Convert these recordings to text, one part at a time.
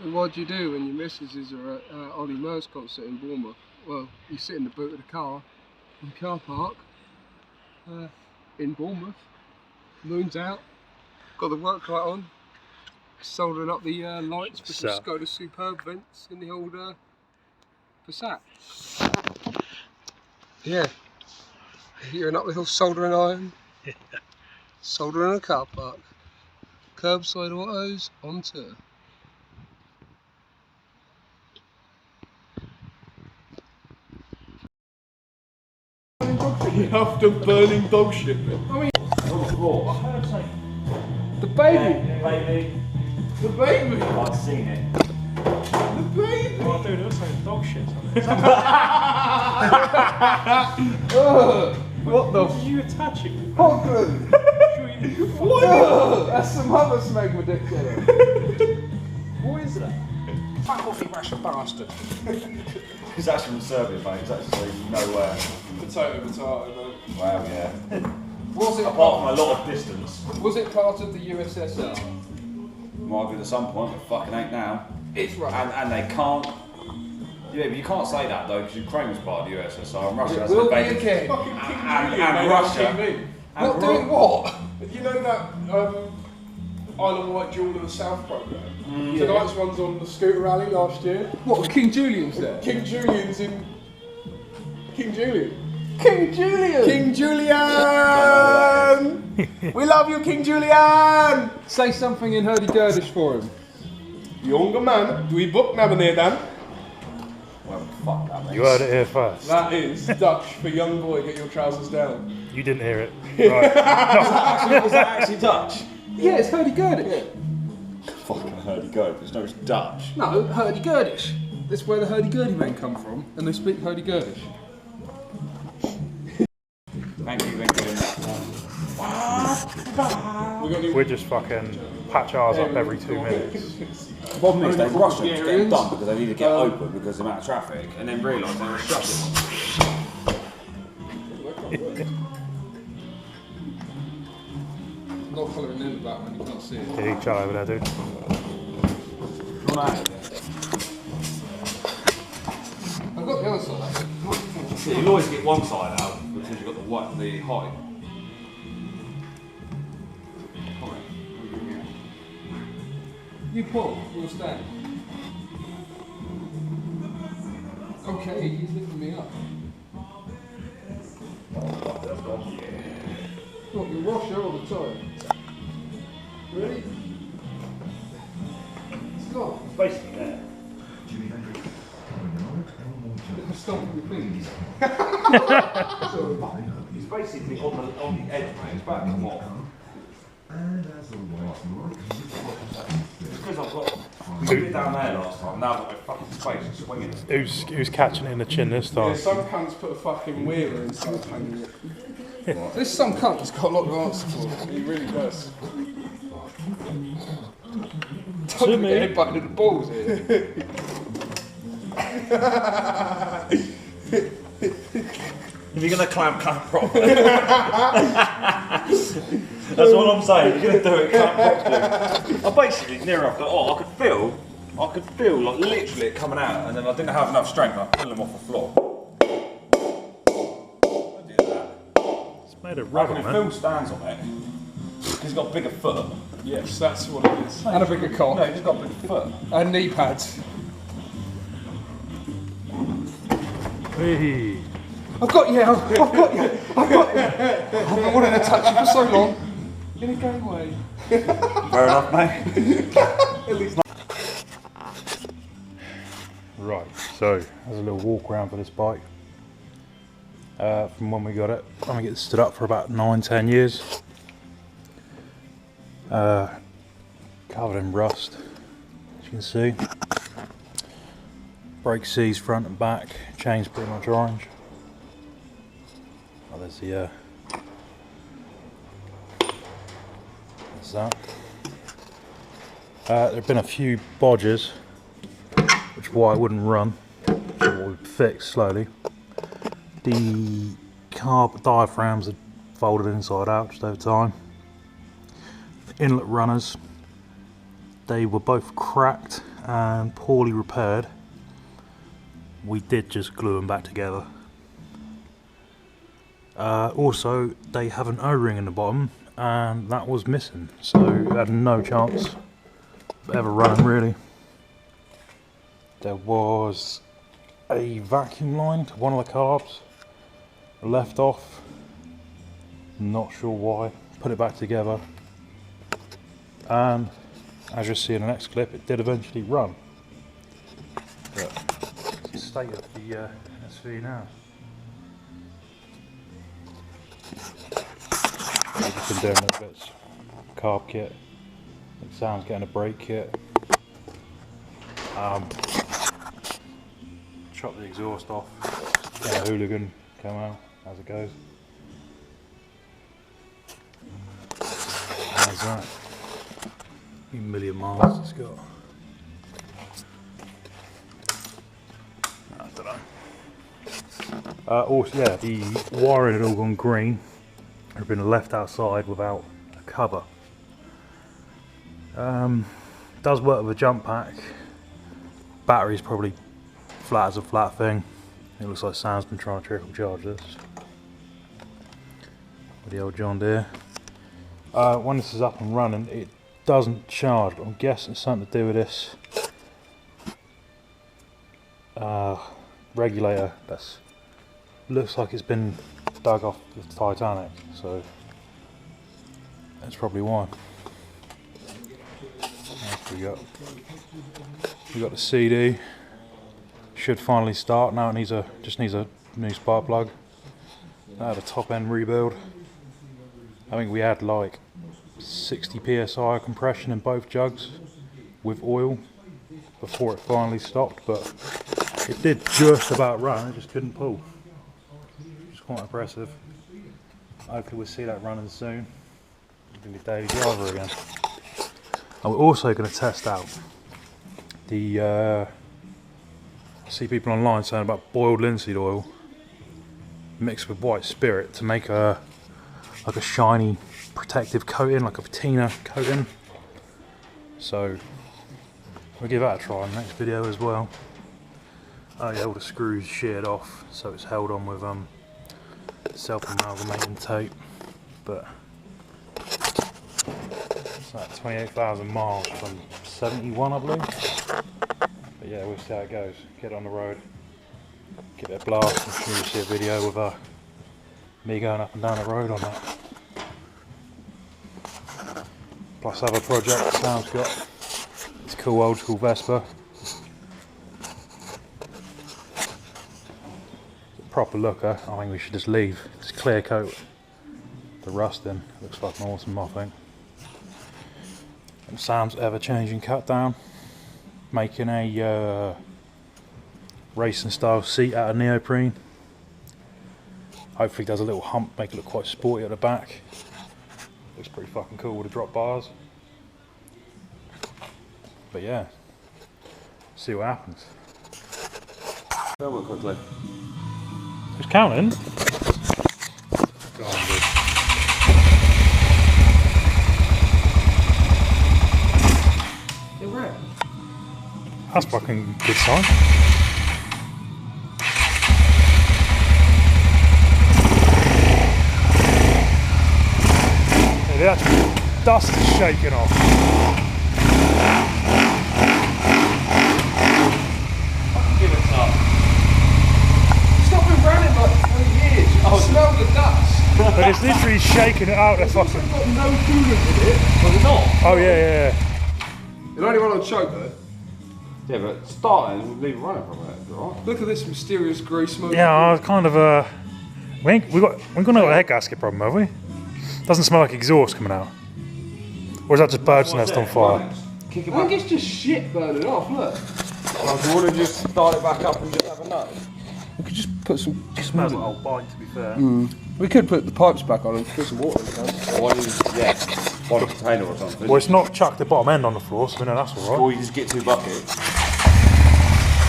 And what do you do when your missus are at Ollie Murs concert in Bournemouth? Well, you sit in the boot of the car, in the car park, in Bournemouth, moon's out, got the work light on, soldering up the lights for some Skoda Superb vents in the old Passat. Yeah, heating up the whole soldering iron, soldering a car park, curbside autos on tour. After burning dog shit. On the floor. The baby! Baby. The baby! I've seen it. The baby! Oh, dude, it looks like dog shit. What the Did you attach it? hot glue? What? That's some other smegma dick killer. What is that? Fuck off, you Russian bastard. It's actually from Serbia, mate. It's actually nowhere. Potato, man. Wow, yeah. Was it Apart from a lot of distance. Was it part of the USSR? Might have been at some point, but fucking ain't now. It's right. And they can't. Yeah, but you can't say that though, because Ukraine was part of the USSR and Russia It hasn't will be invaded. again. Fucking King And Julian made Russia. on TV. What doing what? You know that Isle of Wight Jewel of the South programme? Tonight's one's on the scooter rally last year. What was King Julian's there? King Julian's in. King Julian. King Julian! King Julian! We love you, King Julian! Say something in hurdy-gurdish for him. Younger man, do we book naboned dan? Well, fuck that, mate. You heard it here first. That is Dutch for young boy, get your trousers down. You didn't hear it. Right. Was that actually Dutch? Yeah, it's hurdy-gurdish. Fucking hurdy-go, there's no Dutch. No, hurdy-gurdish. That's where the hurdy-gurdy men come from, and they speak hurdy-gurdish. Thank you. We're just fucking patch ours up every 2 minutes. The problem is they rush them to get them Bulgarians. done because they need to get open because of the amount of traffic and then realise they were shut. Not colouring in the back when you can't see it. Yeah, you chill over there, dude. I've got the other side. Yeah, you'll always get one side out because you've got the height. You pull, you'll stand. Okay, he's lifting me up. What, you wash her all the time? Really? It's gone. It's basically there. It's stomping your feet. It's basically on the edge, mate. It's about to come off. It's because I've got. We did it down there last time. Now I've got my fucking space and swinging it. Who's catching it in the chin this time? Yeah, some cunts put a fucking wheeler in some hanging it. There's some cunt that's got a lot to answer for. He really does. Don't get headbutted in the balls here. If you're going to clamp properly. That's what I'm saying. You're going to do it clamp properly. I basically, near enough, I could feel like literally it coming out, and then I didn't have enough strength. I pulled them off the floor. I did that. It's made of I rubber, can man. film stands on it. He's got a bigger foot. Yes, that's what it is. And a bigger cock. No, he's just got a bigger foot. And knee pads. Hey. I've got you, I've got you, I've got you. I've been wanting to touch you for so long. In a gay way. Fair enough, mate. Right, so there's a little walk around for this bike. From when we got it. I'm gonna get it stood up for about 9-10 years. Covered in rust, as you can see. Brake C's front and back, chain's pretty much orange. Oh, there's the there's that. There have been a few bodges, which is why it wouldn't run, or would fix slowly. The carb diaphragms had folded inside out just over time. The inlet runners, they were both cracked and poorly repaired. We did just glue them back together. Also, they have an O-ring in the bottom, and that was missing, so it had no chance of ever running really. There was a vacuum line to one of the carbs left off, not sure why. Put it back together, and as you'll see in the next clip, it did eventually run. But it's the state of the SV now. I've just been doing little bits. Carb kit, it sounds getting a brake kit. Chop the exhaust off, get a hooligan come out as it goes. How's that? A million miles it's got. I don't know. Also, yeah, the wiring had all gone green. It had been left outside without a cover. Does work with a jump pack. Battery's probably flat as a flat thing. It looks like Sam's been trying to trickle charge this with the old John Deere. When this is up and running, it doesn't charge, but I'm guessing it's something to do with this regulator that's looks like it's been dug off the Titanic, so that's probably why. We got the CD. Should finally start now. It just needs a new spark plug. That had a top end rebuild. I think we had like 60 psi compression in both jugs with oil before it finally stopped, but it did just about run. It just couldn't pull. It's quite impressive. Hopefully we'll see that running soon. It's going to be daily driver again. And we're also going to test out the I see people online saying about boiled linseed oil mixed with white spirit to make like a shiny protective coating, like a patina coating. So we'll give that a try in the next video as well. Oh yeah, all the screws sheared off, so it's held on with self-amalgamating tape. But it's like 28,000 miles from 71, I believe. But yeah, we'll see how it goes. Get on the road, give it a blast. I'm sure you'll see a video with me going up and down the road on that. Plus other projects Sam's got. It's a cool old school Vespa. Proper looker. I think we should just leave. Just clear coat the rust in. Looks fucking awesome, I think. And Sam's ever changing cut down. Making a racing style seat out of neoprene. Hopefully does a little hump, make it look quite sporty at the back. Looks pretty fucking cool with the drop bars. But yeah, see what happens. Go on quickly. Who's counting? Go on, dude. It ran. That's fucking good sign. Hey, that dust is shaking off. Give it up. Stop been running like 3 years. You can smell the dust. But it's literally shaking it out. They're fucking. It's got no coolant in it. Was it not? Oh yeah. It only run on choke though. Yeah, but start it and leave it running for a minute, right? Look at this mysterious grey smoke. Yeah, I was kind of we ain't got no head gasket problem, have we? Doesn't smell like exhaust coming out. Or is that just bird's nest on fire? Kick it I think back. it's just shit burning off, look. Do you want to just start it back up and just have a nut? We could just put some... It smells like old bite, to be fair. We could put the pipes back on and put some water in the can. Or one container or something. Well, it's not chucked the bottom end on the floor, so we know that's alright. Or you just get 2 buckets.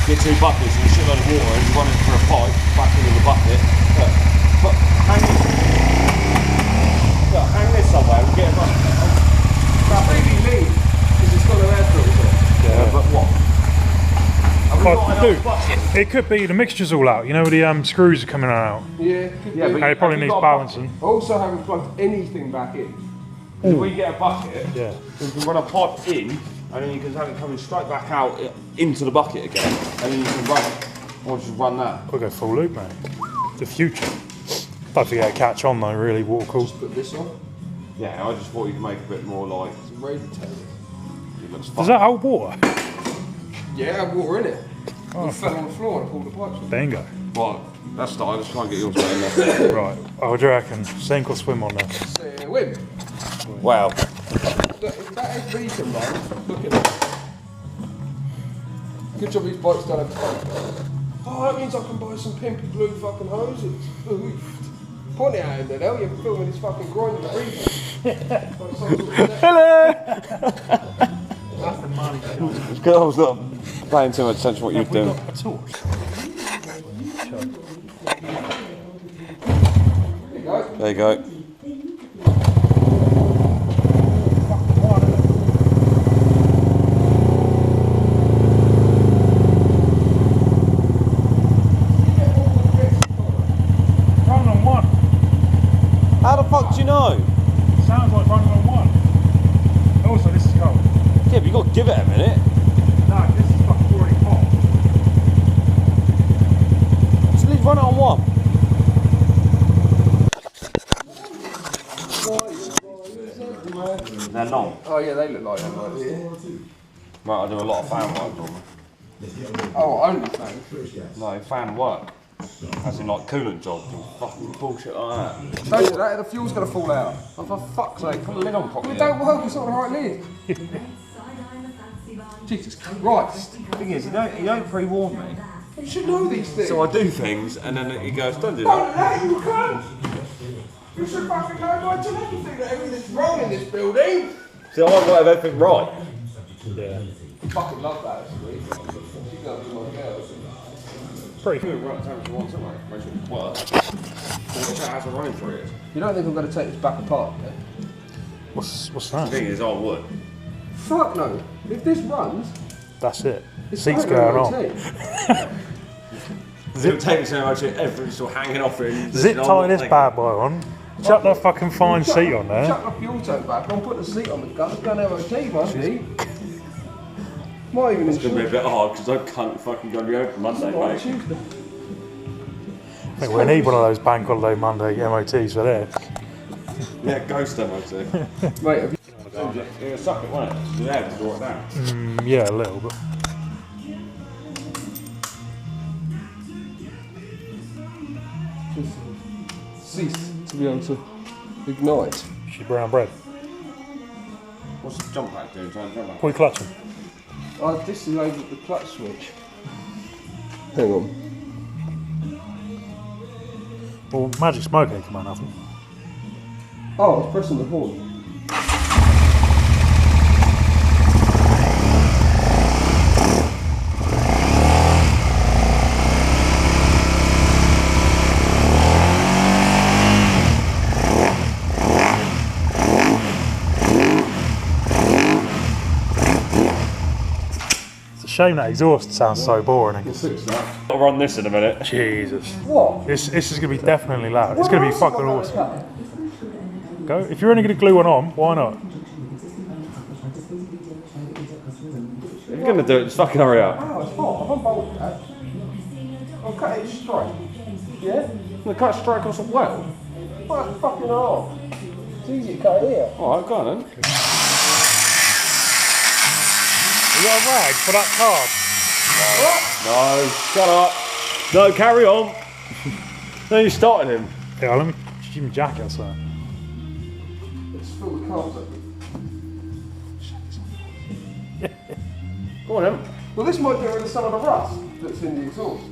Get 2 buckets and a shitload of water and you run it through a pipe back into the bucket. But hang this somewhere and get it back. That really lean, because it's got an air filter. Yeah, but what? Dude, it could be the mixture's all out. You know, the screws are coming out. Yeah, could Yeah, be. but It probably needs balancing. Also haven't plugged anything back in. If we get a bucket, Yeah. we can run a pipe in, and then you can have it coming straight back out into the bucket again, and then you can run it. Or just run that. We'll go full loop, mate. The future. Don't forget to catch on though, really, water cool. Just put this on. Yeah, I just thought you could make a bit more like. Some radio tape. It looks Does fun. that hold water? Yeah, I had water in it. Oh, It fell on the floor and I pulled the pipes off. bingo. Right, that's started. Let's try and get yours in there. Right. What do you reckon? Sink or swim on there? Say, win. Wow. If that SV can run, look at it. Good job these bikes don't have pump. Oh, that means I can buy some pimpy blue fucking hoses. Oofed. Point it at him then, hell, you're filming his fucking groin in the reaper. Hello! That's the money. It's because I was not paying too much attention to what you were doing. A torch. There you go. There you go. Running on one. How the fuck do you know? Sounds like running on one. Also, this is cold. Yeah, but you got to give it a minute. No, this is fucking already hot. So leave run it on one. They're long. Oh yeah, they look like them right here. Right, I do a lot of fan work on them. Oh, only fan. No, fan work. As in like coolant jobs and fucking bullshit like that. Don't do that, the fuel's gonna fall out. Oh, for fuck's sake, put the lid on properly. It don't work, it's not the right lid. Jesus Christ. The thing is, you don't pre-warn me. You should know these things. So I do things and then he goes, don't do Don't that. let you come! You should fucking know by everything that everything's wrong in this building! See, I won't have everything right. Yeah. I fucking love that actually. She's gonna be my girl. Pretty You cool. can run it as you want anyway, makes it work. Watch out as I'm running through it. You don't think I'm gonna take this back apart, yeah? What's The that? thing is, I would. Fuck no. If this runs, That's it. it's Seat's not going MOT. on. Zip tape so much, everything's still hanging off it. Zip tie this bad boy on. Chuck that fucking fine seat on there. Chuck my fuel tank back on, put the seat on the gun, it's going MOT, must be. Might even It's going to be a insure. bit hard because I can't fucking go to be open Monday, Right, mate. Tuesday. I think we need one of those bank holiday Monday MOTs for there. Yeah, ghost MOT. Mate, have you It'll suck it, won't it? Yeah, to draw it down. Yeah, a little, but just cease to be able to ignite? she's brown bread. What's the jump back doing? Trying to jump back. What are you clutching? I disabled the clutch switch. Hang on. Well, magic smoke ain't come out nothing. Oh, I was pressing the horn. It's a shame that exhaust sounds so boring. Fix that. I'll run this in a minute. Jesus. What? This is going to be definitely loud. It's going to be What else fucking am I awesome. gonna cut? Go. If you're only going to glue one on, why not? If you're going to do it, just fucking hurry up. Ow, it's hot. I've unbolted that. I'll cut it straight. Yeah? I'm going to cut straight across the well. Well, that's fucking hard. It's easy to cut here. Alright, go on then. You got a rag for that card? No, shut up. No, carry on. No, you started him. Yeah, let me give him a jacket or something. Let's fill the carbs up. Go on then. Well, this might get rid of some of the rust that's in the exhaust.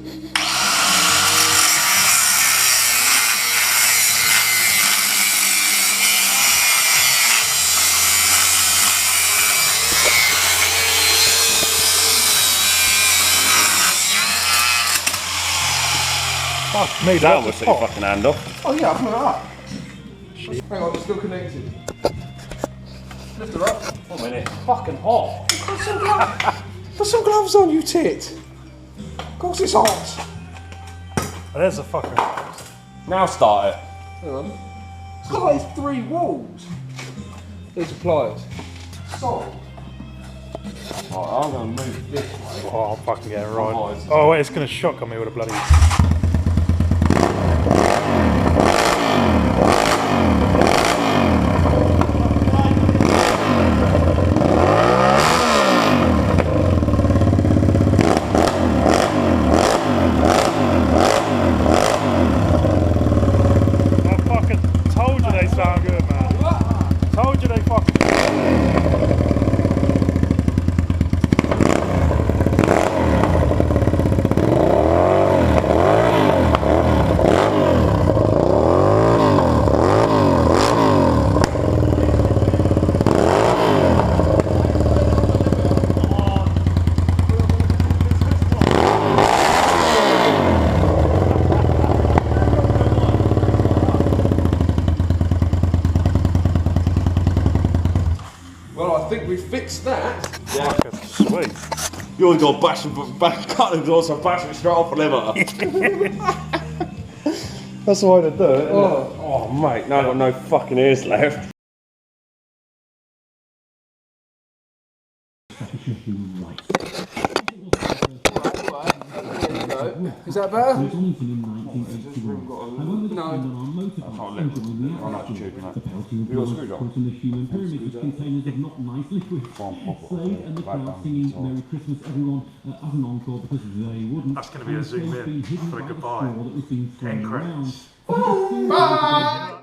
Fuck me, That that's will just set your hot. fucking hand off. Oh yeah, I've put it up. Hang on, it's still connected. Lift her up. 1 minute. Fucking hot. Put some gloves on, you tit. course it's hot. Oh, there's a fucking. Now start it. Hang on. It's got like 3 walls. There's the pliers. Solid. Right, I'm going to move this way. Oh, I'll fucking get it right. Oh, it's- Oh, wait, it's going to shotgun me with a bloody. I fucking told you they sound good, man. Told you they fucking. Well, I think we fixed that. Fucking sweet. You always got to bash them, cut the doors and bash it straight off the limiter. That's the way to do it. Oh, mate, now I've got no fucking ears left. Is that better? I can't live. I'm not tubing that. You got a screwdriver? That's going to be a zoom in for the goodbye. End credits. Bye!